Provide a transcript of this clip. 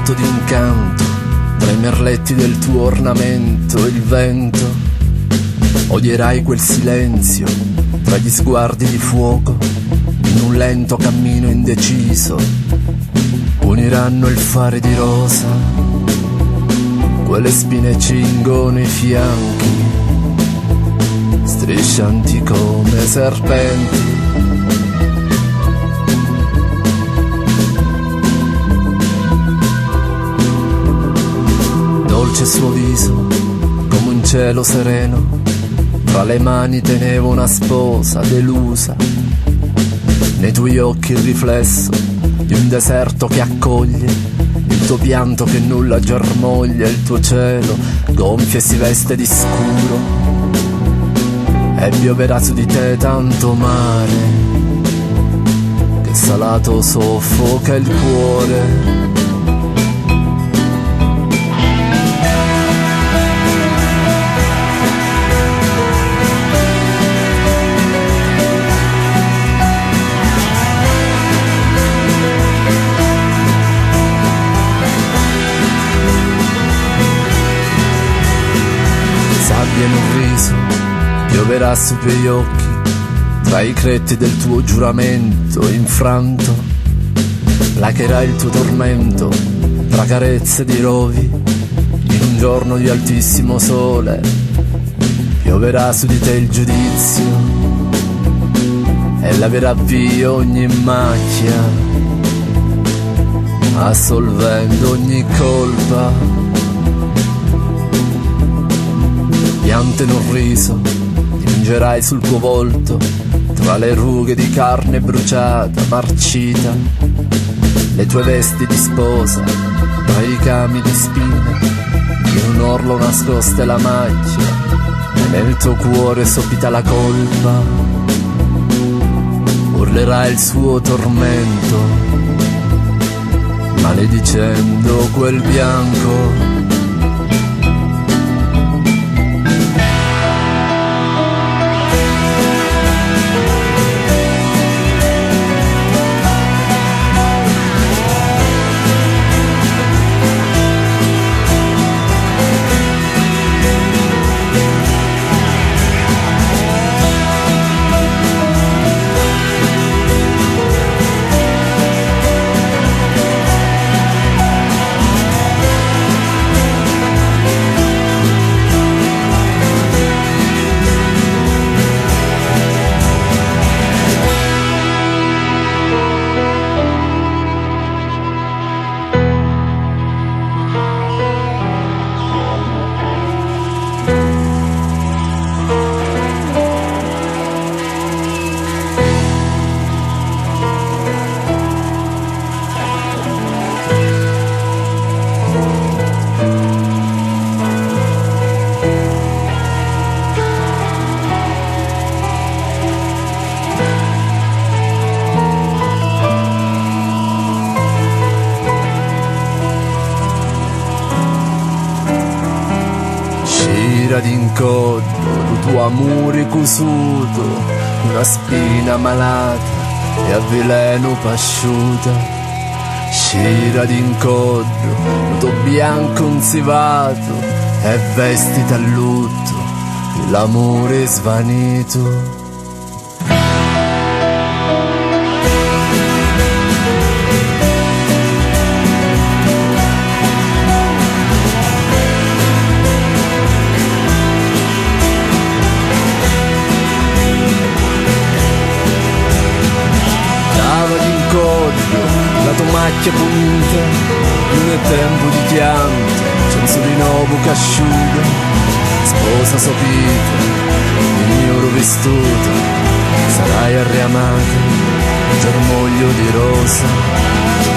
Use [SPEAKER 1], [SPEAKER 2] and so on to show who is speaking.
[SPEAKER 1] Di un canto, tra i merletti del tuo ornamento, il vento. Odierai quel silenzio, tra gli sguardi di fuoco, in un lento cammino indeciso. Uniranno il fare di rosa, quelle spine cingono i fianchi, striscianti come serpenti. Dolce suo viso, come un cielo sereno, tra le mani tenevo una sposa delusa, nei tuoi occhi il riflesso di un deserto che accoglie, il tuo pianto che nulla germoglia, il tuo cielo gonfio e si veste di scuro, e pioverà su di te tanto mare, che salato soffoca il cuore. Viene un riso, pioverà sui tuoi occhi, tra i cretti del tuo giuramento infranto, lacherà il tuo tormento, tra carezze di rovi, in un giorno di altissimo sole, pioverà su di te il giudizio, e laverà via ogni macchia, assolvendo ogni colpa. Piante in un riso, dipingerai sul tuo volto, tra le rughe di carne bruciata, marcita, le tue vesti di sposa, tra i cami di spine, in un orlo nascoste la macchia, e nel tuo cuore sopita la colpa, urlerà il suo tormento, maledicendo quel bianco. D'incoglio, il tuo amore cusuto, una spina malata e a veleno pasciuta. Scira d'incoglio, il tuo bianco unzivato e vestita a lutto, l'amore svanito. vecchie punte, non è tempo di piante, senza di nuovo che asciuga, sposa sopita, il mio rovestuto, sarai arreamata, germoglio di rosa.